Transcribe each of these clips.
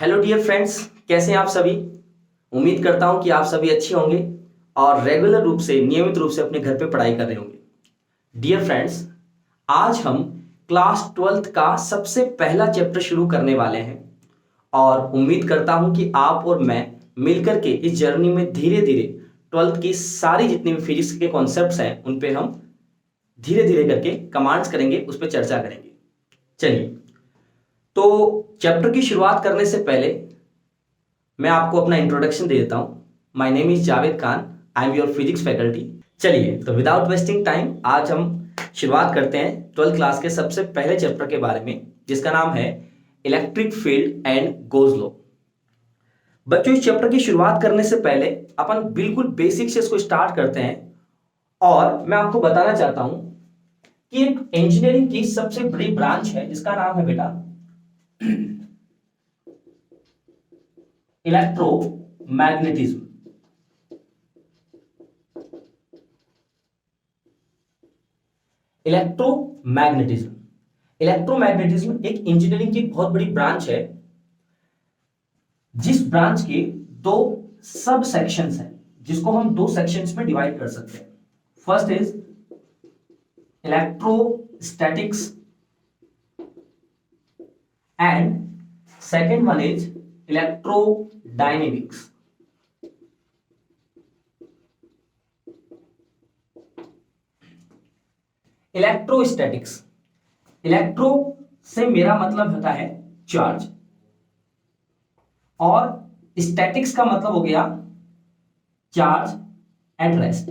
Hello dear friends, कैसे हैं आप सभी। उम्मीद करता हूं कि आप सभी अच्छे होंगे और रेगुलर रूप से नियमित रूप से अपने घर पे पढ़ाई कर रहे होंगे। डियर फ्रेंड्स, आज हम क्लास 12th का सबसे पहला चैप्टर शुरू करने वाले हैं और उम्मीद करता हूं कि आप और मैं मिलकर के इस जर्नी में धीरे धीरे 12th की सारी जितनी भी फिजिक्स के कॉन्सेप्ट्स हैं उन पे हम धीरे धीरे करके कमांड्स करेंगे, उस पर चर्चा करेंगे। चलिए, तो चैप्टर की शुरुआत करने से पहले मैं आपको अपना इंट्रोडक्शन दे देता हूं। My name is Javed Khan, I am your physics faculty. चलिए, तो विदाउट वेस्टिंग टाइम आज हम शुरुआत करते हैं 12th क्लास के सबसे पहले चैप्टर के बारे में, जिसका नाम है electric field and goes law. बच्चों, इस चैप्टर की शुरुआत करने से पहले अपन बिल्कुल बेसिक से इसको स्टार्ट करते हैं और मैं आपको बताना चाहता हूं कि एक इंजीनियरिंग की सबसे बड़ी ब्रांच है जिसका नाम है बेटा इलेक्ट्रोमैग्नेटिज्म। इलेक्ट्रोमैग्नेटिज्म इलेक्ट्रोमैग्नेटिज्म एक इंजीनियरिंग की बहुत बड़ी ब्रांच है, जिस ब्रांच के दो सब सेक्शंस हैं, जिसको हम दो सेक्शंस में डिवाइड कर सकते हैं। First is electrostatics and second one is electrodynamics. Electrostatics, electro से मेरा मतलब होता है चार्ज और स्टैटिक्स का मतलब हो गया चार्ज एट रेस्ट।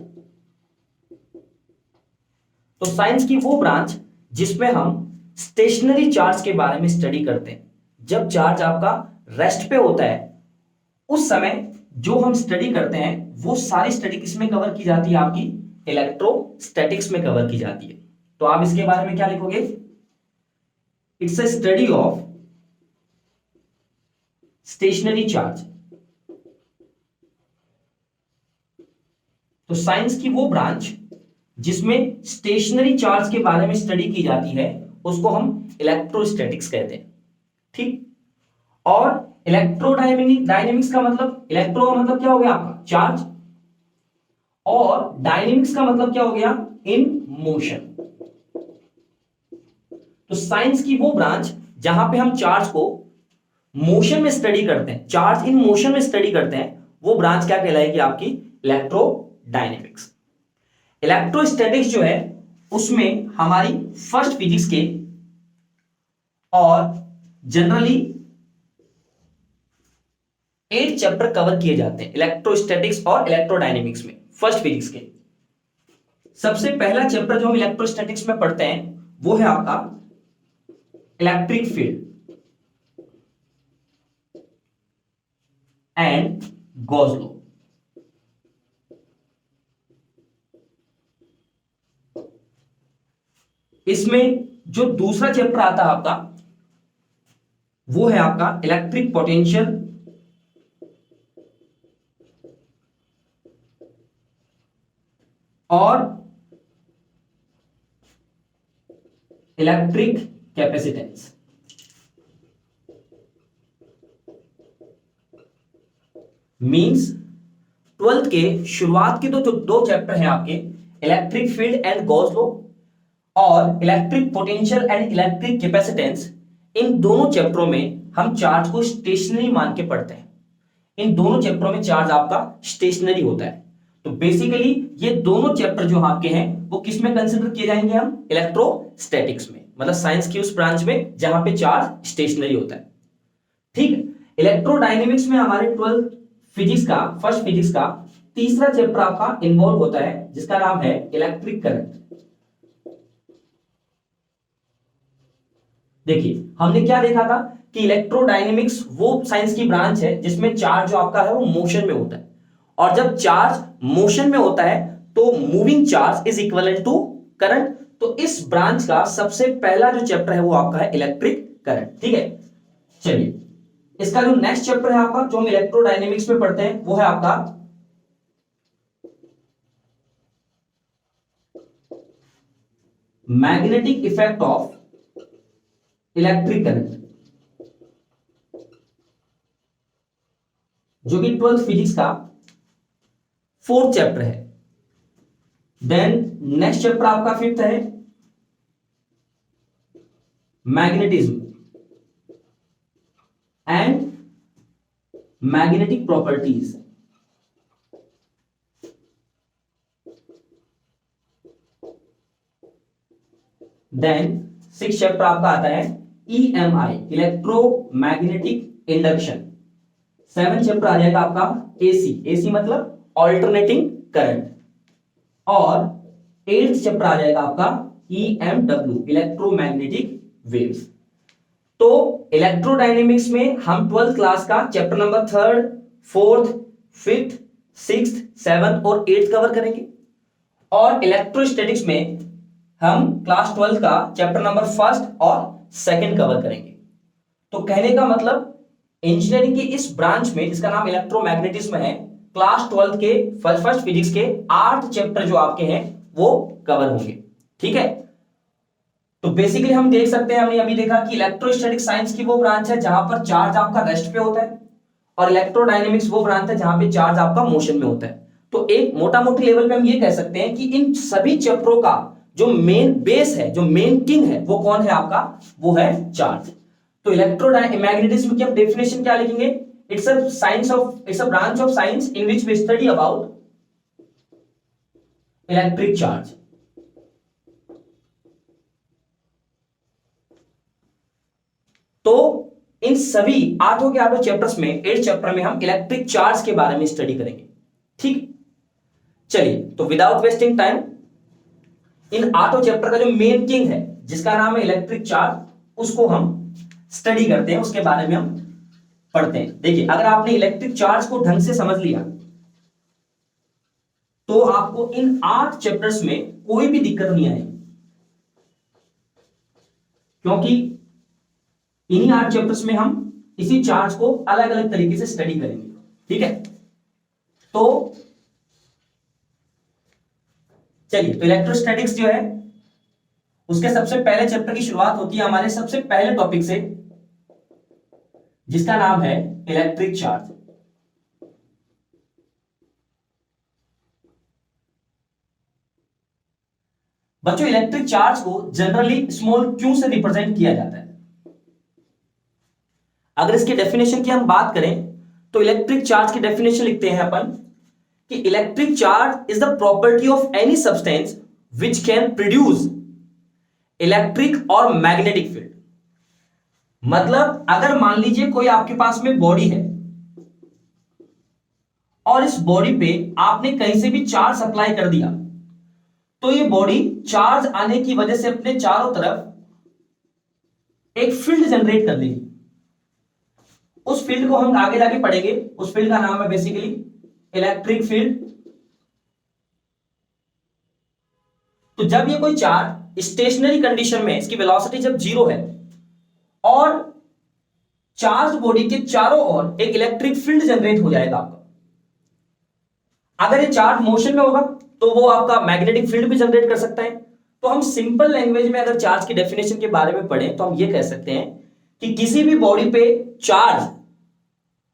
तो साइंस की वो ब्रांच जिसमें हम स्टेशनरी चार्ज के बारे में स्टडी करते हैं। जब चार्ज आपका रेस्ट पे होता है उस समय जो हम स्टडी करते हैं वो सारी स्टडी किसमें कवर की जाती है? आपकी इलेक्ट्रोस्टैटिक्स में कवर की जाती है। तो आप इसके बारे में क्या लिखोगे? It's a study of stationary charge. तो साइंस की वो ब्रांच जिसमें स्टेशनरी चार्ज के बारे में स्टडी की जाती है उसको हम इलेक्ट्रोस्टैटिक्स कहते हैं। ठीक। और डायनेमिक्स का मतलब, इलेक्ट्रो का मतलब क्या हो गया आपका? चार्ज, और डायनेमिक्स का मतलब क्या हो गया? In motion. तो साइंस की वो ब्रांच जहां पे हम चार्ज को मोशन में स्टडी करते हैं, चार्ज इन मोशन में स्टडी करते हैं, वो ब्रांच क्या कहलाएगी? आपकी इलेक्ट्रोडायनेमिक्स। इलेक्ट्रोस्टैटिक्स जो है उसमें हमारी फर्स्ट फिजिक्स के और जनरली 8 चैप्टर कवर किए जाते हैं इलेक्ट्रोस्टैटिक्स और इलेक्ट्रोडायनेमिक्स में। फर्स्ट फिजिक्स के सबसे पहला चैप्टर जो हम इलेक्ट्रोस्टैटिक्स में पढ़ते हैं वो है आपका electric field and Gauss law. इसमें जो दूसरा चैप्टर आता है आपका वो है आपका इलेक्ट्रिक पोटेंशियल और इलेक्ट्रिक कैपेसिटेंस। मींस 12th के शुरुआत के जो दो चैप्टर हैं आपके, electric field and Gauss law और electric potential and electric capacitance, इन दोनों चैप्टरों में हम चार्ज को स्टेशनरी मान के पढ़ते हैं। इन दोनों चैप्टरों में चार्ज आपका स्टेशनरी होता है। तो बेसिकली ये दोनों चैप्टर जो आपके हैं वो किस में कंसिडर किए जाएंगे? हम इलेक्ट्रोस्टैटिक्स में, मतलब साइंस की उस ब्रांच में जहां पे चार्ज स्टेशनरी होता है। ठीक है। इलेक्ट्रोडायनेमिक्स में हमारे 12th फिजिक्स का, फर्स्ट फिजिक्स का तीसरा चैप्टर आपका इन्वॉल्व होता है जिसका नाम है इलेक्ट्रिक करंट। देखिए, हमने क्या देखा था कि इलेक्ट्रोडायनेमिक्स वो साइंस की ब्रांच है जिसमें चार्ज जो आपका है वो मोशन में होता है, और जब चार्ज मोशन में होता है तो moving charge is equivalent to current. तो इस ब्रांच का सबसे पहला जो चैप्टर है वो आपका है इलेक्ट्रिक करंट। ठीक है। चलिए, इसका जो नेक्स्ट चैप्टर है आपका जो हम इलेक्ट्रोडायनेमिक्स में पढ़ते हैं वो है आपका magnetic effect of electric current. जो कि 12th फिजिक्स का 4th चैप्टर है। देन नेक्स्ट चैप्टर आपका 5th है magnetism and magnetic properties. Then 6th chapter आपका आता है EMI electromagnetic induction. 7th chapter आ जाएगा आपका AC मतलब ऑल्टरनेटिंग करंट। और 8th चैप्टर आ जाएगा आपका EMW इलेक्ट्रोमैग्नेटिक वेव्स। तो इलेक्ट्रोडायनेमिक्स में हम 12th क्लास का chapter number 3rd 4th 5th 6th 7th और 8th कवर करेंगे। और इलेक्ट्रोस्टैटिक्स में हम क्लास 12th का चैप्टर नंबर 1st और 2nd कवर करेंगे। तो कहने का मतलब इंजीनियरिंग की इस ब्रांच में जिसका नाम इलेक्ट्रोमैग्नेटिज्म है, क्लास 12th के फर्स्ट फिजिक्स के 8 चैप्टर जो आपके हैं वो कवर होंगे। ठीक है, तो बेसिकली हम देख सकते हैं, हमने अभी देखा कि इलेक्ट्रोस्टैटिक साइंस की वो ब्रांच है जहां पर चार्ज आपका रेस्ट पे होता है, और इलेक्ट्रोडायनेमिक्स वो ब्रांच है जहां पे चार्ज आपका मोशन में होता है। तो एक मोटा मोटी लेवल पे हम ये कह सकते हैं कि इन सभी चैप्टरों का जो मेन बेस है, जो मेन किंग है, वो कौन है आपका? वो है चार्ज। तो इलेक्ट्रोमैग्नेटिज्म की हम डेफिनेशन क्या लिखेंगे? It's a branch of science in which we study about electric charge. तो इन सभी 8 के 8 चैप्टर्स में 8 चैप्टर में हम इलेक्ट्रिक चार्ज के बारे में स्टडी करेंगे। ठीक, चलिए, तो without wasting time in 8 chapter का जो मेन किंग है जिसका नाम है इलेक्ट्रिक चार्ज, उसको हम स्टडी करते हैं, उसके बारे में हम पढ़ते हैं। देखिए, अगर आपने इलेक्ट्रिक चार्ज को ढंग से समझ लिया तो आपको इन 8 चैप्टर्स में कोई भी दिक्कत नहीं आएगी, क्योंकि इन्हीं 8 चैप्टर्स में हम इसी चार्ज को अलग अलग तरीके से स्टडी करेंगे। ठीक है, तो चलिए, तो इलेक्ट्रोस्टैटिक्स जो है उसके सबसे पहले चैप्टर की शुरुआत होती है हमारे सबसे पहले टॉपिक से, जिसका नाम है इलेक्ट्रिक चार्ज। बच्चों, इलेक्ट्रिक चार्ज को जनरली स्मॉल q से रिप्रेजेंट किया जाता है। अगर इसकी डेफिनेशन की हम बात करें तो इलेक्ट्रिक चार्ज की डेफिनेशन लिखते हैं अपन कि electric charge is the property of any substance which can produce electric और मैग्नेटिक फील्ड। मतलब अगर मान लीजिए कोई आपके पास में बॉडी है और इस बॉडी पे आपने कहीं से भी चार्ज सप्लाई कर दिया, तो ये बॉडी चार्ज आने की वजह से अपने चारों तरफ एक फील्ड जनरेट कर लेगी। उस फील्ड को हम आगे जाके पढ़ेंगे, उस फील्ड का नाम है बेसिकली इलेक्ट्रिक फील्ड। तो जब ये कोई चार्ज स्टेशनरी कंडीशन में, इसकी वेलोसिटी जब 0 है और चार्ज बॉडी के चारों ओर एक इलेक्ट्रिक फील्ड जनरेट हो जाएगा आपका। अगर ये चार्ज मोशन में होगा तो वो आपका मैग्नेटिक फील्ड भी जनरेट कर सकता है। तो हम सिंपल लैंग्वेज में अगर चार्ज की डेफिनेशन के बारे में पढ़ें तो हम ये कह सकते हैं कि किसी भी बॉडी पे चार्ज,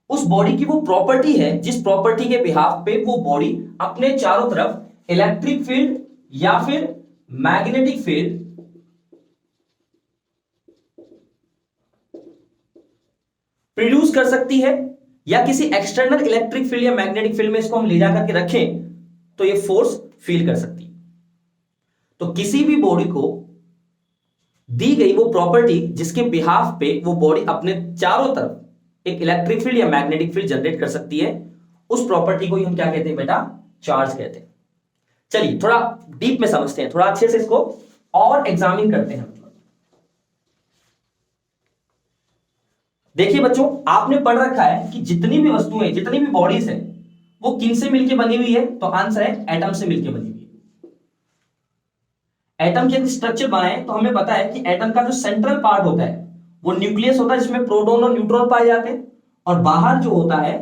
उस बॉडी की वो प्रॉपर्टी है जिस प्रॉपर्टी के बिहाफ पे वो बॉडी अपने चारों तरफ इलेक्ट्रिक फील्ड या फिर मैग्नेटिक फील्ड प्रोड्यूस कर सकती है, या किसी एक्सटर्नल इलेक्ट्रिक फील्ड या मैग्नेटिक फील्ड में इसको हम ले जाकर के रखें तो ये फोर्स फील कर सकती है। तो किसी भी बॉडी को दी गई वो प्रॉपर्टी जिसके बिहाफ पे वो बॉडी अपने चारों तरफ एक इलेक्ट्रिक फील्ड या मैग्नेटिक फील्ड जनरेट कर सकती है, उस प्रॉपर्टी को ही हम क्या कहते हैं बेटा? चार्ज कहते हैं। चलिए, थोड़ा डीप में समझते हैं, थोड़ा अच्छे से इसको और एग्जामिन करते हैं। देखिए बच्चों, आपने पढ़ रखा है कि जितनी भी वस्तुएं, जितनी भी बॉडीज है, वो किन से मिलकर बनी हुई है? तो आंसर है एटम से मिलकर बनी हुई है। एटम के स्ट्रक्चर बनाए तो हमें पता है कि एटम का जो सेंट्रल पार्ट होता है वो न्यूक्लियस होता है, जिसमें प्रोटॉन और न्यूट्रॉन पाए जाते हैं, और बाहर जो होता है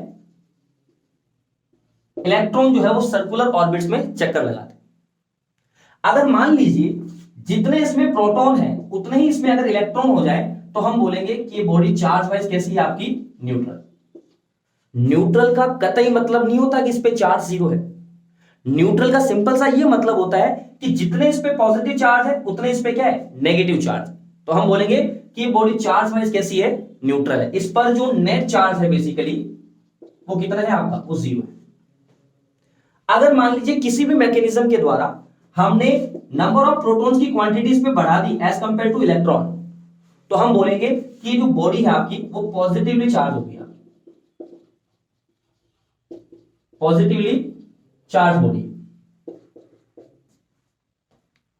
इलेक्ट्रॉन जो है वो सर्कुलर ऑर्बिट्स में चक्कर लगाते हैं। अगर मान लीजिए जितने इसमें प्रोटॉन है उतने ही इसमें अगर इलेक्ट्रॉन हो जाए तो हम बोलेंगे कि ये बॉडी चार्ज वाइज कैसी है? आपकी न्यूट्रल। न्यूट्रल का कतई मतलब नहीं होता कि इस पे चार्ज जीरो है। न्यूट्रल का सिंपल सा ये मतलब होता है कि जितने इस पे पॉजिटिव चार्ज है उतने इस पे क्या है, नेगेटिव चार्ज। तो हम बोलेंगे कि बॉडी चार्ज वाइज कैसी है, न्यूट्रल है। इस पर जो नेट चार्ज है बेसिकली वो कितना है आपका, वो जीरो है। अगर मान लीजिए किसी भी मैकेनिज्म के द्वारा हमने नंबर ऑफ प्रोटॉन्स की क्वांटिटी इस पे बढ़ा दी एज कंपेयर टू इलेक्ट्रॉन, तो हम बोलेंगे कि जो बॉडी है आपकी वो पॉजिटिवली चार्ज होगी, पॉजिटिवली चार्ज बॉडी।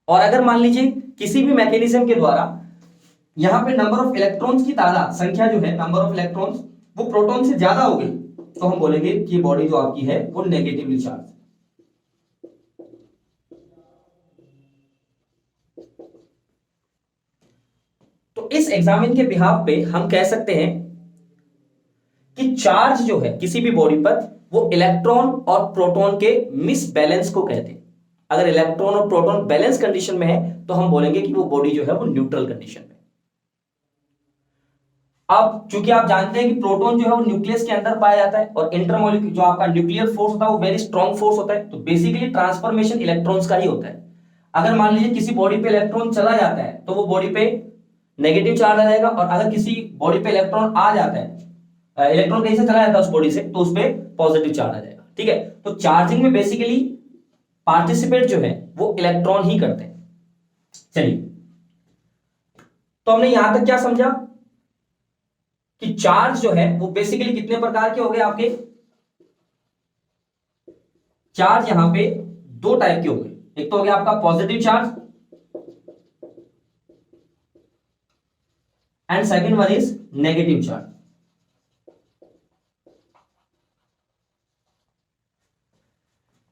और अगर मान लीजिए किसी भी मैकेनिज्म के द्वारा यहां पे नंबर ऑफ इलेक्ट्रॉन्स की तादाद, संख्या जो है नंबर ऑफ इलेक्ट्रॉन्स, वो प्रोटॉन से ज्यादा हो गई, तो हम बोलेंगे कि बॉडी जो आपकी है वो नेगेटिवली चार्ज। तो इस एग्जामिन के बिहाफ पे हम कह सकते हैं कि चार्ज जो है किसी भी बॉडी पर वो इलेक्ट्रॉन और प्रोटॉन के मिस बैलेंस को कहते हैं। अगर इलेक्ट्रॉन और प्रोटॉन बैलेंस कंडीशन में है तो हम बोलेंगे कि वो बॉडी जो है वो न्यूट्रल कंडीशन में। अब चूंकि आप जानते हैं कि प्रोटॉन जो है वो न्यूक्लियस के अंदर पाया जाता है और इंटरमॉलिक्यूलर जो आपका न्यूक्लियर फोर्स होता है वो वेरी स्ट्रॉन्ग फोर्स होता है, तो बेसिकली ट्रांसफॉर्मेशन इलेक्ट्रॉन्स का ही होता है। अगर मान लीजिए किसी बॉडी पे इलेक्ट्रॉन चला जाता है तो वो बॉडी पे नेगेटिव चार्ज आ जाएगा, और अगर किसी बॉडी पे इलेक्ट्रॉन आ जाता है, इलेक्ट्रॉन कहीं से चला जाता है उस बॉडी से, तो उस पे पॉजिटिव चार्ज आ जाएगा। ठीक है, तो चार्जिंग में बेसिकली पार्टिसिपेट जो है वो इलेक्ट्रॉन ही करते हैं। चलिए, तो हमने यहां तक क्या समझा कि चार्ज जो है वो बेसिकली कितने प्रकार के हो गए आपके। चार्ज यहां पे दो टाइप के हो गए, एक तो हो गया आपका positive charge and second one is negative charge.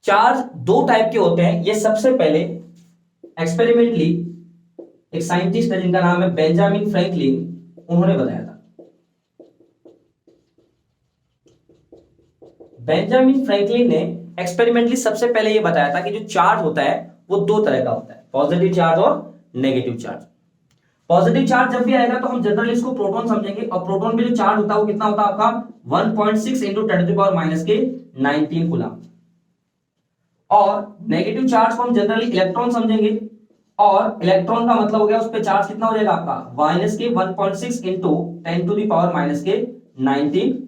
Charge दो टाइप के होते हैं, ये सबसे पहले एक्सपेरिमेंटली एक साइंटिस्ट है जिनका नाम है बेंजामिन फ्रैंकलिन, उन्होंने बताया था। बेंजामिन फ्रैंकलिन ने एक्सपेरिमेंटली सबसे पहले यह बताया था कि जो चार्ज होता है वो दो तरह का होता है, पॉजिटिव चार्ज और नेगेटिव चार्ज। पॉजिटिव चार्ज जब भी आएगा तो हम जनरली इसको प्रोटॉन समझेंगे, और प्रोटॉन पे जो चार्ज होता है वो कितना होता है आपका 1.6 इंटू 10⁻⁻⁻⁰ कूलम। और नेगेटिव चार्ज को हम जनरली इलेक्ट्रॉन समझेंगे, और इलेक्ट्रॉन का मतलब हो गया उस पे चार्ज कितना हो जाएगा आपका 1.6 इंटू 10⁻⁻⁹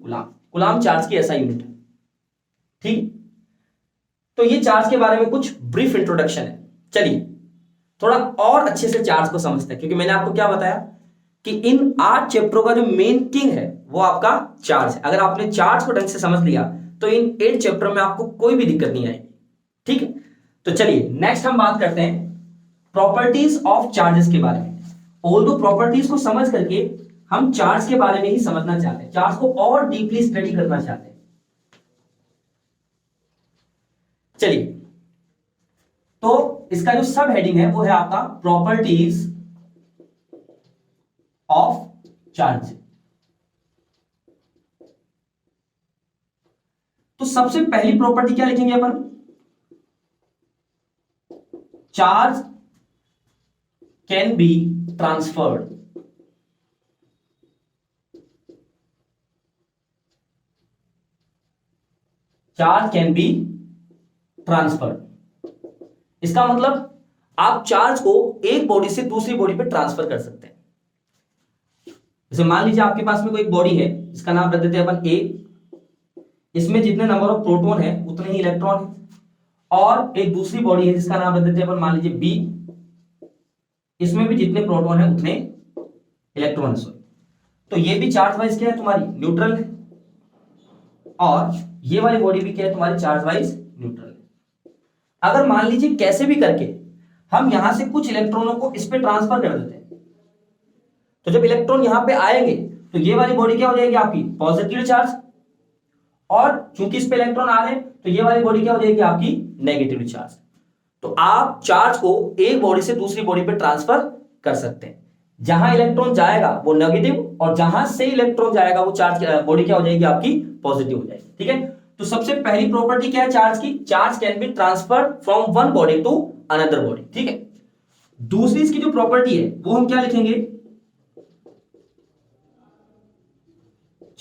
कूलम। कूलम चार्ज की ऐसा यूनिट है। ठीक, तो ये चार्ज के बारे में कुछ ब्रीफ इंट्रोडक्शन है। चलिए थोड़ा और अच्छे से चार्ज को समझते हैं, क्योंकि मैंने आपको क्या बताया कि इन 8 चैप्टरों का जो मेन किंग है वो आपका चार्ज है। अगर आपने चार्ज को ढंग से समझ लिया तो इन 8 चैप्टर में आपको कोई भी दिक्कत नहीं आएगी। ठीक है, तो चलिए नेक्स्ट हम बात करते हैं प्रॉपर्टीज ऑफ चार्जेस के बारे में। ऑल्दो प्रॉपर्टीज को समझ करके हम चार्ज के बारे में ही समझना चाहते हैं, चार्ज को और डीपली स्टडी करना चाहते हैं। चलिए, तो इसका जो सब हेडिंग है वो है आपका प्रॉपर्टीज ऑफ चार्ज। तो सबसे पहली प्रॉपर्टी क्या लिखेंगे अपन, charge can be transferred. Charge can be transferred, इसका मतलब आप चार्ज को एक बॉडी से दूसरी बॉडी पे ट्रांसफर कर सकते हैं। जैसे मान लीजिए आपके पास में कोई एक बॉडी है, इसका नाम रख देते हैं अपन ए। इसमें जितने नंबर ऑफ प्रोटॉन है उतने ही इलेक्ट्रॉन है, और एक दूसरी बॉडी है जिसका नाम रख देते हैं अपन मान लीजिए बी। इसमें भी जितने प्रोटॉन है उतने इलेक्ट्रॉन है। तो ये भी चार्ज वाइज क्या है तुम्हारी, न्यूट्रल है, और ये वाली बॉडी भी क्या है तुम्हारी, चार्ज वाइज न्यूट्रल है। अगर मान लीजिए कैसे भी करके हम यहां से कुछ इलेक्ट्रॉनों को इस पे ट्रांसफर कर देते हैं, तो जब इलेक्ट्रॉन यहां पे आएंगे तो ये वाली बॉडी क्या हो जाएगी आपकी, पॉजिटिव चार्ज, और चूंकि इस पे इलेक्ट्रॉन आ रहे हैं तो ये वाली बॉडी क्या हो जाएगी आपकी, नेगेटिव चार्ज। तो आप चार्ज को एक बॉडी से दूसरी बॉडी पे ट्रांसफर कर सकते हैं। जहां इलेक्ट्रॉन जाएगा वो नेगेटिव, और जहां से इलेक्ट्रॉन जाएगा वो चार्ज बॉडी क्या हो जाएगी आपकी, पॉजिटिव हो जाएगी। ठीक है, तो सबसे पहली प्रॉपर्टी क्या है चार्ज की, charge can be transferred from one body to another body. ठीक है, दूसरी इसकी जो प्रॉपर्टी है वो हम क्या लिखेंगे,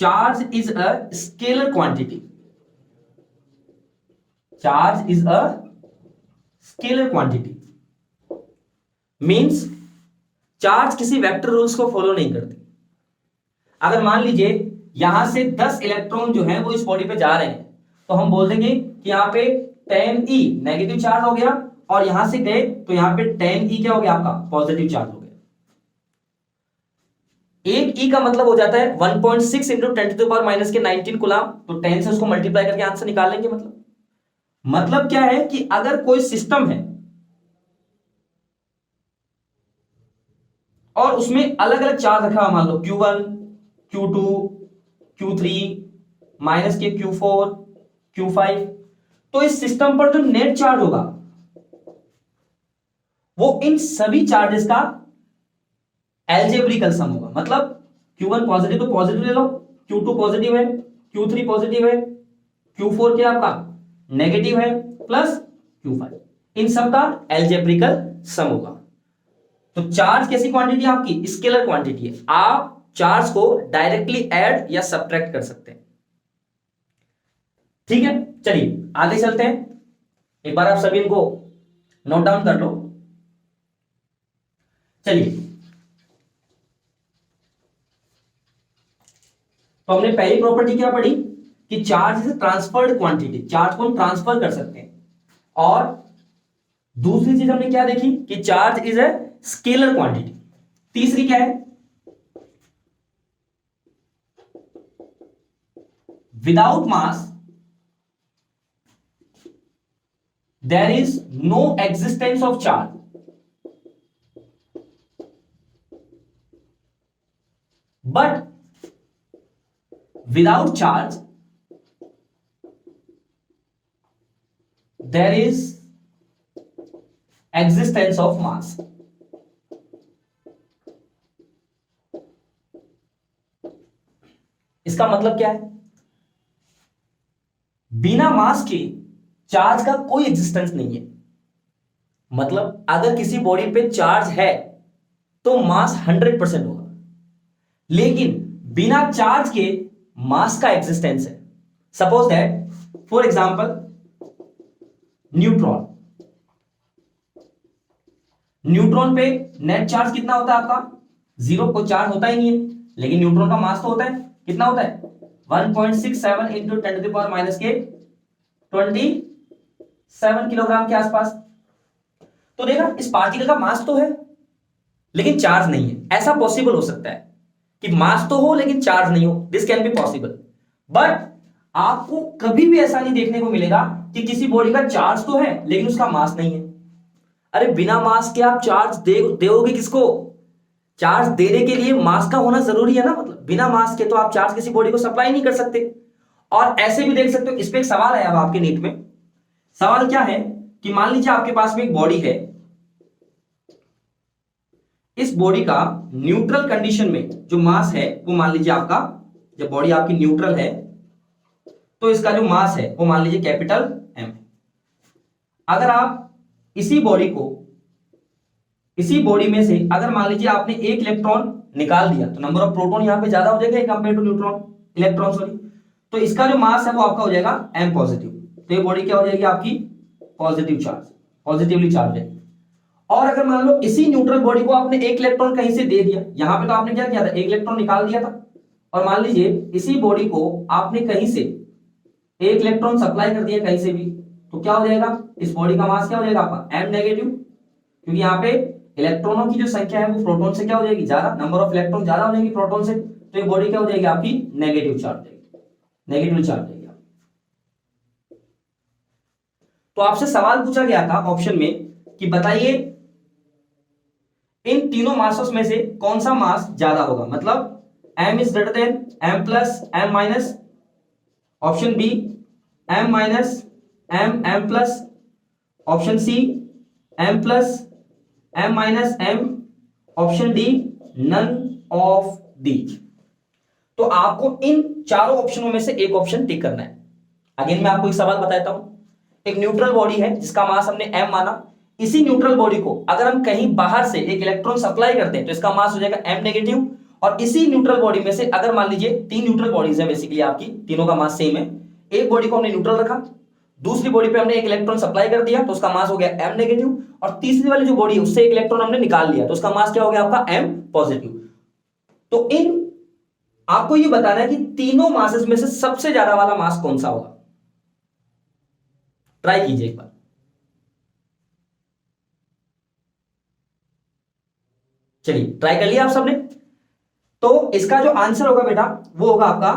charge is a scalar quantity, charge is a scalar quantity means charge किसी वेक्टर रूल्स को फॉलो नहीं करती। अगर मान लीजिए यहां से 10 इलेक्ट्रॉन जो है वो इस बॉडी पे जा रहे हैं, तो हम बोल देंगे कि यहां पे 10e नेगेटिव चार्ज हो गया, और यहां से गए तो यहां पे 10e क्या हो गया आपका पॉजिटिव चार्ज हो गया। एक e का मतलब हो जाता है 1.6 into 10 to the power minus के 19 कूलम, तो 10 से उसको मल्टीप्लाई करके आंसर निकाल लेंगे। मतलब क्या है कि अगर कोई सिस्टम है और उसमें अलग अलग चार्ज रखा, मान लो Q1, Q2, Q3 माइनस के Q4, Q5, तो इस सिस्टम पर जो नेट चार्ज होगा वो इन सभी चार्जेस का एल्जेब्रिकल सम होगा। मतलब Q1 पॉजिटिव तो पॉजिटिव ले लो, Q2 पॉजिटिव है, Q3 पॉजिटिव है, Q4 क्या आपका नेगेटिव है, प्लस Q5, इन सब का एल्जेब्रिकल सम होगा। तो चार्ज कैसी क्वांटिटी आपकी स्केलर क्वांटिटी है, आप चार्ज को डायरेक्टली ऐड या सब्ट्रैक्ट कर सकते हैं। ठीक है, चलिए आगे चलते हैं। एक बार आप सभी इनको नोट डाउन कर लो। चलिए, तो हमने पहली प्रॉपर्टी क्या पढ़ी कि charge is transferred quantity, charge को हम ट्रांसफर कर सकते हैं। और दूसरी चीज हमने क्या देखी कि charge is a scalar quantity. तीसरी क्या है, without mass there is no existence of charge, but without charge there is existence of mass। इसका मतलब क्या है, बिना मास के चार्ज का कोई एग्जिस्टेंस नहीं है। मतलब अगर किसी बॉडी पे चार्ज है तो मास 100% होगा, लेकिन बिना चार्ज के मास का एग्जिस्टेंस है। Suppose that for example neutron, neutron पे नेट चार्ज कितना होता है आपका, जीरो, कोई चार्ज होता ही नहीं है, लेकिन न्यूट्रॉन का मास तो होता है, कितना होता है 1.67 into 10 to the power minus के 27 किलोग्राम के आसपास। तो देखा, इस पार्टिकल का मास तो है लेकिन चार्ज नहीं है। ऐसा पॉसिबल हो सकता है कि मास तो हो लेकिन चार्ज नहीं हो, this can be possible. But आपको कभी भी ऐसा नहीं देखने को मिलेगा कि किसी बॉडी का चार्ज तो है लेकिन उसका मास नहीं है। अरे बिना मास के आप चार्ज दोगे किसको, चार्ज देने के लिए मास का होना जरूरी है ना। मतलब बिना मास के तो आप चार्ज किसी बॉडी को सप्लाई नहीं कर सकते। और ऐसे भी देख सकते हो, इस पे एक सवाल है अब आपके नीट में। सवाल क्या है कि मान लीजिए आपके पास में एक बॉडी है, इस बॉडी का न्यूट्रल कंडीशन में जो मास है वो मान लीजिए आपका, जब बॉडी आपकी न्यूट्रल है तो इसका जो मास है वो मान लीजिए कैपिटल M है। अगर आप इसी बॉडी में से अगर मान लीजिए आपने एक इलेक्ट्रॉन निकाल दिया तो नंबर ऑफ प्रोटॉन यहां पे ज्यादा हो जाएगा compare to neutron, electron sorry, तो इसका जो मास है वो आपका हो जाएगा M पॉजिटिव। तो ये बॉडी क्या हो जाएगी आपकी पॉजिटिव चार्ज, पॉजिटिवली चार्ज है। और अगर मान लो इसी न्यूट्रल बॉडी को आपने एक इलेक्ट्रॉन कहीं से दे दिया, यहां पे तो आपने क्या किया था, एक इलेक्ट्रॉन निकाल दिया था, और मान लीजिए इसी बॉडी को आपने कहीं से एक इलेक्ट्रॉन सप्लाई कर दिया कहीं से भी, तो क्या हो जाएगा, इस बॉडी का मास क्या हो जाएगा आपका M नेगेटिव, क्योंकि यहाँ पे इलेक्ट्रॉनों की जो संख्या है वो प्रोटॉन से क्या हो जाएगी ज्यादा, नंबर ऑफ इलेक्ट्रॉन ज्यादा हो जाएगी प्रोटॉन से, तो ये बॉडी क्या हो जाएगी आपकी नेगेटिव चार्ज, नेगेटिव चार्ज जाएगी। तो आपसे सवाल पूछा गया था ऑप्शन में कि बताइए इन तीनों मासों में से कौन सा मास ज्यादा होगा, मतलब M is greater than M plus M minus, option B M minus M plus, option C M plus M minus M, option D none of these. तो आपको इन चारों ऑप्शनों में से एक ऑप्शन टिक करना है। अगेन मैं आपको एक सवाल बताता हूं, एक न्यूट्रल बॉडी है जिसका मास हमने M माना, इसी न्यूट्रल बॉडी को अगर हम कहीं बाहर से एक इलेक्ट्रॉन सप्लाई करते हैं तो इसका मास हो जाएगा M नेगेटिव, और इसी न्यूट्रल बॉडी में से अगर मान लीजिए 3 न्यूट्रल बॉडीज है बेसिकली आपकी, तीनों का मास सेम है, एक बॉडी को हमने न्यूट्रल रखा, दूसरी बॉडी पे हमने एक इलेक्ट्रॉन सप्लाई कर दिया तो उसका मास हो गया m नेगेटिव, और तीसरी वाली जो बॉडी है उससे एक इलेक्ट्रॉन हमने निकाल लिया तो उसका मास क्या हो गया आपका m पॉजिटिव। तो इन आपको ये बताना है कि तीनों मासेस में से सबसे ज्यादा वाला मास कौन सा होगा। ट्राई कीजिए एक बार। चलिए ट्राई कर लिया आप सबने। तो इसका जो आंसर होगा बेटा वो होगा आपका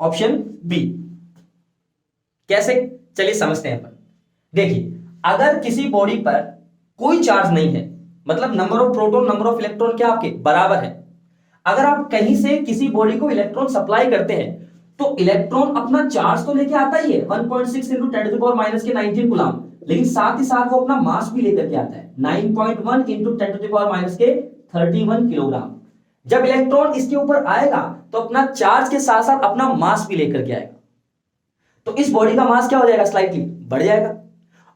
ऑप्शन बी। कैसे, चलिए समझते हैं अपन। देखिए अगर किसी बॉडी पर कोई चार्ज नहीं है, मतलब number of proton number of electron क्या आपके बराबर है, अगर आप कहीं से किसी बॉडी को इलेक्ट्रॉन सप्लाई करते हैं तो इलेक्ट्रॉन अपना चार्ज तो लेके आता ही है 1.6 into 10 to the power minus के 19 कूलम, लेकिन साथ ही साथ वो अपना मास भी लेकर के आता है 9.1 into 10 to the power minus के 31 किलोग्राम। जब इलेक्ट्रॉन इसके ऊपर आएगा तो अपना चार्ज के साथ साथ अपना मास भी लेकर के आएगा, तो इस बॉडी का मास क्या हो जाएगा, स्लाइटली बढ़ जाएगा।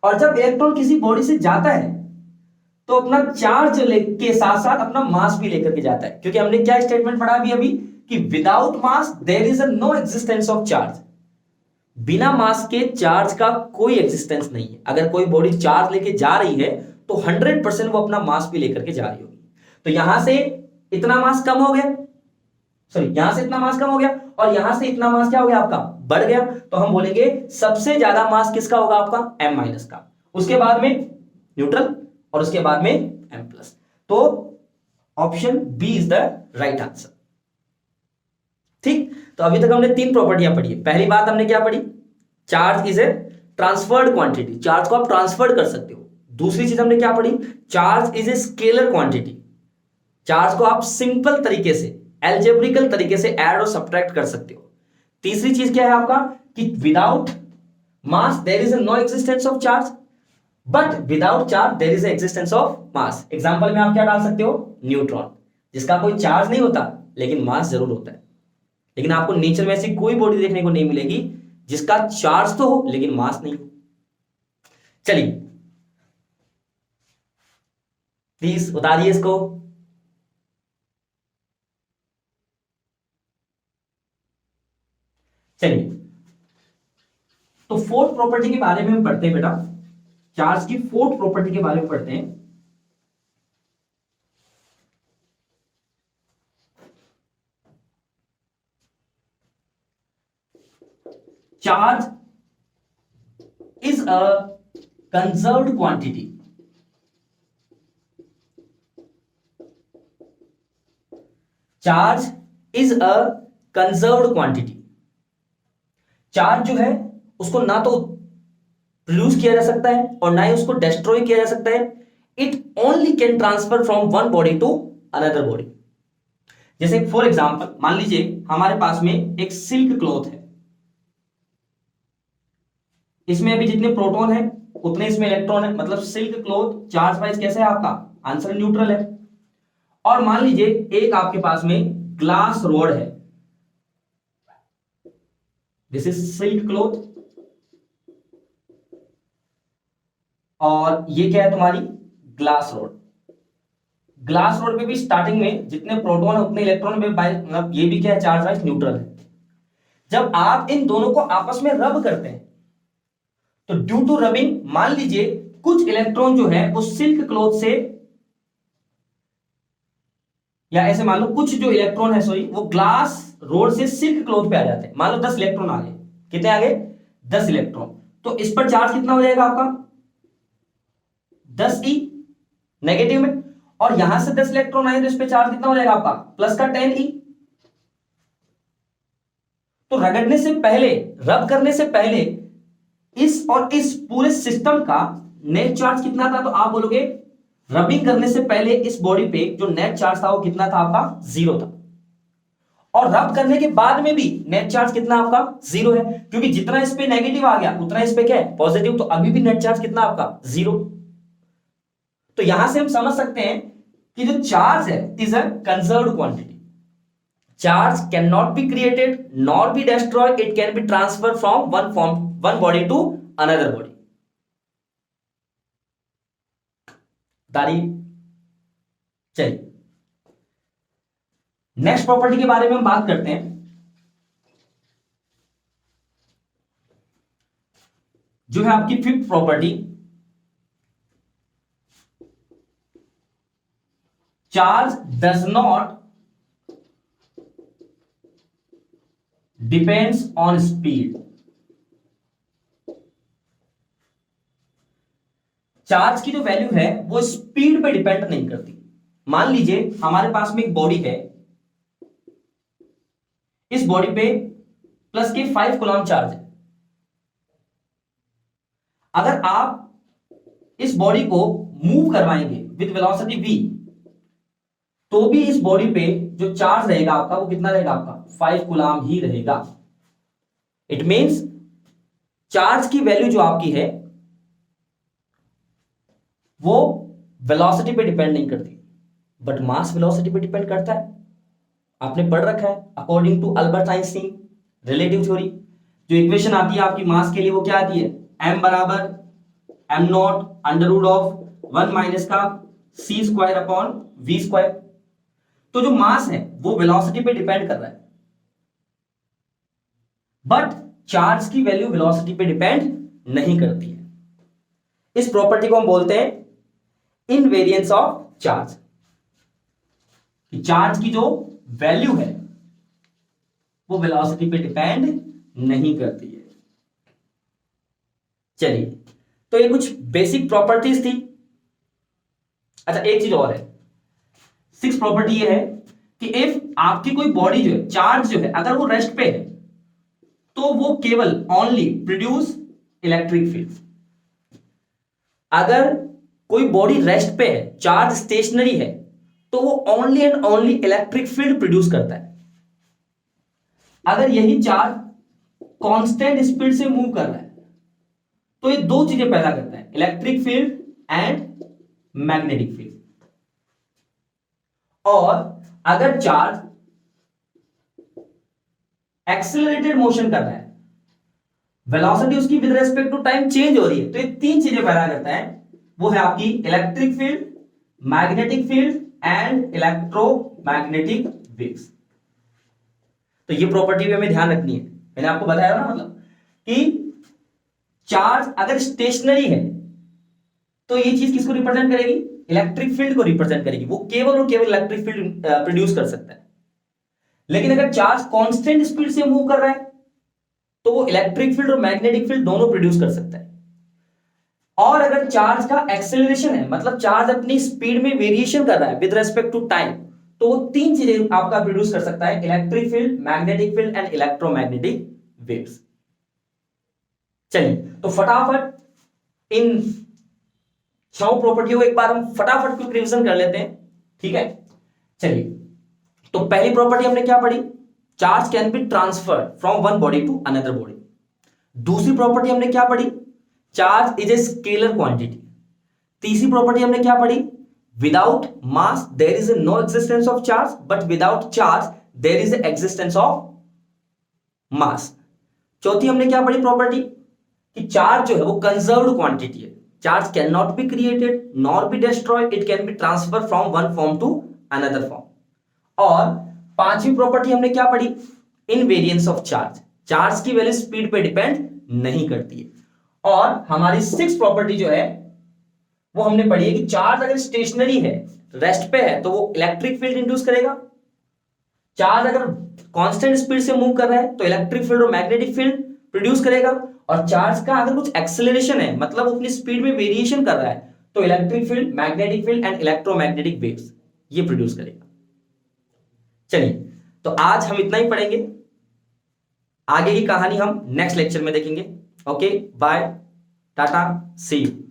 और जब इलेक्ट्रॉन किसी बॉडी से जाता है तो अपना चार्ज के साथ साथ अपना मास भी लेकर के जाता है, क्योंकि हमने क्या स्टेटमेंट पढ़ा अभी कि without mass there is no existence of charge. बिना मास के चार्ज का कोई एग्जिस्टेंस नहीं है। अगर कोई बॉडी चार्ज लेके जा रही है तो 100% वो अपना मास भी लेकर के जा रही होगी। तो यहां से इतना मास कम हो गया, सॉरी यहां से इतना मास कम हो गया और यहां से इतना मास क्या हो गया आपका बढ़ गया, तो हम बोलेंगे सबसे ज्यादा मास किसका होगा आपका m माइनस का, उसके बाद में न्यूट्रल और उसके बाद में m प्लस। तो option B is the right answer. ठीक, तो अभी तक हमने 3 प्रॉपर्टियां पढ़ी है। पहली बात हमने क्या पढ़ी, charge is A transferred quantity, charge को आप ट्रांसफर कर सकते हो। दूसरी चीज हमने क्या पढ़ी, charge is a scalar quantity, charge को आप सिंपल तरीके से एल्जेब्रिकल तरीके से ऐड और सब्ट्रैक्ट कर सकते हो। तीसरी चीज क्या है आपका कि without mass there is no existence of charge, but without charge there is existence of mass. Example में आप क्या डाल सकते हो, न्यूट्रॉन, जिसका कोई चार्ज नहीं होता लेकिन मास जरूर होता है। लेकिन आपको नेचर में ऐसी कोई बॉडी देखने को नहीं मिलेगी जिसका चार्ज तो हो लेकिन मास नहीं हो। चलिए प्लीज उतारिए इसको। चलिए तो फोर्थ प्रॉपर्टी के बारे में हम पढ़ते हैं बेटा, चार्ज की फोर्थ प्रॉपर्टी के बारे में पढ़ते हैं। Charge is a conserved quantity, charge is a conserved quantity. Charge जो है उसको ना तो प्रोड्यूस किया जा सकता है और ना ही उसको डिस्ट्रॉय किया जा सकता है। It only can transfer from one body to another body. जैसे फॉर एग्जांपल मान लीजिए हमारे पास में एक सिल्क क्लॉथ है, इसमें अभी जितने प्रोटॉन है उतने इसमें इलेक्ट्रॉन है, मतलब सिल्क क्लॉथ चार्ज वाइज कैसे है आपका आंसर न्यूट्रल है। और मान लीजिए एक आपके पास में ग्लास रोड है, दिस इज सिल्क क्लॉथ, और ये क्या है तुम्हारी ग्लास रोड। ग्लास रोड पे भी स्टार्टिंग में जितने प्रोटॉन है उतने इलेक्ट्रॉन में, मतलब ये भी क्या है चार्ज वाइज न्यूट्रल है। जब आप इन दोनों को आपस में रब करते हैं तो ड्यू टू रबिंग मान लीजिए कुछ इलेक्ट्रॉन जो है वो सिल्क क्लॉथ से, या ऐसे मान लो कुछ जो इलेक्ट्रॉन है सॉरी वो ग्लास रोड से सिल्क क्लॉथ पे आ जाते हैं। मान लो 10 इलेक्ट्रॉन आ गए, कितने आ गए 10 इलेक्ट्रॉन, तो इस पर चार्ज कितना हो जाएगा आपका 10 ई नेगेटिव में, और यहां से 10 इलेक्ट्रॉन आए तो इस पे चार्ज कितना हो जाएगा आपका प्लस का 10 ई। तो रगड़ने से पहले, रब करने से पहले इस और इस पूरे सिस्टम का नेट चार्ज कितना था, तो आप बोलोगे रबिंग करने से पहले इस बॉडी पे जो नेट चार्ज था वो कितना था आपका 0 था, और रब करने के बाद में भी नेट चार्ज कितना आपका 0 है, क्योंकि जितना इस पे नेगेटिव आ गया उतना इस पे क्या है पॉजिटिव, तो अभी भी नेट चार्ज कितना आपका 0। तो यहां से हम समझ सकते हैं कि जो चार्ज है is a conserved quantity. Charge can not be created nor be destroyed, it can be transfer from one body to another body. दारी चलिए नेक्स्ट प्रॉपर्टी के बारे में हम बात करते हैं, जो है आपकी fifth property, charge does not depends on speed. Charge की जो वैल्यू है वो स्पीड पे डिपेंड नहीं करती। मान लीजिए हमारे पास में एक बॉडी है, इस बॉडी पे प्लस के 5 कूलम चार्ज है। अगर आप इस बॉडी को मूव करवाएंगे विद वेलोसिटी v, तो भी इस बॉडी पे जो चार्ज रहेगा आपका वो कितना रहेगा, आपका 5 कूलम ही रहेगा। इट मींस चार्ज की वैल्यू जो आपकी है वो वेलोसिटी पे डिपेंड नहीं करती, बट मास वेलोसिटी पे डिपेंड करता है। आपने पढ़ रखा है according to Albert Einstein relative theory, जो इक्वेशन आती है आपकी मास के लिए वो क्या आती है, m बराबर m not under root of 1 minus का c square upon v square. तो जो मास है वो वेलोसिटी पे डिपेंड कर रहा है, बट चार्ज की वैल्यू वेलोसिटी पे डिपेंड नहीं करती है। इस प्रॉपर्टी को हम बोलते हैं इनवेरियंस ऑफ चार्ज। चार्ज की जो वैल्यू है वो वेलोसिटी पे डिपेंड नहीं करती है। चलिए, तो ये कुछ बेसिक प्रॉपर्टीज थी। अच्छा, एक चीज और है, सिक्स प्रॉपर्टी ये है कि इफ आपकी कोई बॉडी जो है, चार्ज जो है, अगर वो रेस्ट पे है तो वो केवल ओनली प्रोड्यूस इलेक्ट्रिक फील्ड। अगर कोई बॉडी रेस्ट पे है, चार्ज स्टेशनरी है, तो वो only and only electric field produce करता है। अगर यही चार्ज कांस्टेंट स्पीड से मूव कर रहा है तो ये दो चीजें पैदा करता है, electric field and magnetic field. और अगर चार्ज एक्सेलरेटेड मोशन कर रहा है, वेलोसिटी उसकी with respect to time change हो रही है, तो ये तीन चीजें पैदा करता है। वो है आपकी electric field, magnetic field and electromagnetic waves. तो ये प्रॉपर्टी भी हमें ध्यान रखनी है। मैंने आपको बताया ना, मतलब कि चार्ज अगर स्टेशनरी है तो ये चीज किसको रिप्रेजेंट करेगी, इलेक्ट्रिक फील्ड को रिप्रेजेंट करेगी। वो केवल और केवल इलेक्ट्रिक फील्ड प्रोड्यूस कर सकता है। लेकिन अगर चार्ज कांस्टेंट स्पीड से मूव कर रहा है तो वो इलेक्ट्रिक फील्ड और मैग्नेटिक फील्ड दोनों प्रोड्यूस कर सकता है। और अगर चार्ज का एक्सेलरेशन है, मतलब चार्ज अपनी स्पीड में वेरिएशन कर रहा है विद रेस्पेक्ट टू टाइम, तो वो तीन चीजें आपका प्रोड्यूस कर सकता है, electric field, magnetic field and electromagnetic waves. चलिए, तो फटाफट इन 6 प्रॉपर्टियों को एक बार हम फटाफट क्विक रिवीजन कर लेते हैं, ठीक है। चलिए, तो पहली प्रॉपर्टी हमने क्या पढ़ी, charge can be transferred from one body to another body. दूसरी प्रॉपर्टी हमने क्या पढ़ी, charge is a scalar quantity. तीसरी प्रॉपर्टी हमने क्या पढ़ी, without mass there is no existence of charge, but without charge there is existence of mass. चौथी हमने क्या पढ़ी प्रॉपर्टी, कि चार्ज जो है वो कंजर्व्ड क्वांटिटी है। Charge can not be created nor be destroyed, it can be transfer from one form to another form. और पांचवी प्रॉपर्टी हमने क्या पढ़ी, इनवेरियंस ऑफ चार्ज। चार्ज की वैल्यू स्पीड पे डिपेंड नहीं करती है। और हमारी सिक्स प्रॉपर्टी जो है वो हमने पढ़ी है कि चार्ज अगर स्टेशनरी है, रेस्ट पे है, तो वो इलेक्ट्रिक फील्ड इंड्यूस करेगा। चार्ज अगर कांस्टेंट स्पीड से मूव कर रहा है तो इलेक्ट्रिक फील्ड और मैग्नेटिक फील्ड प्रोड्यूस करेगा। और चार्ज का अगर कुछ एक्सेलरेशन है, मतलब अपनी स्पीड में वेरिएशन कर रहा है, तो electric field, magnetic field and electromagnetic waves ये प्रोड्यूस करेगा। चलिए, तो आज हम इतना ही पढ़ेंगे, आगे की कहानी हम नेक्स्ट लेक्चर में देखेंगे। Okay, bye, tata, see you.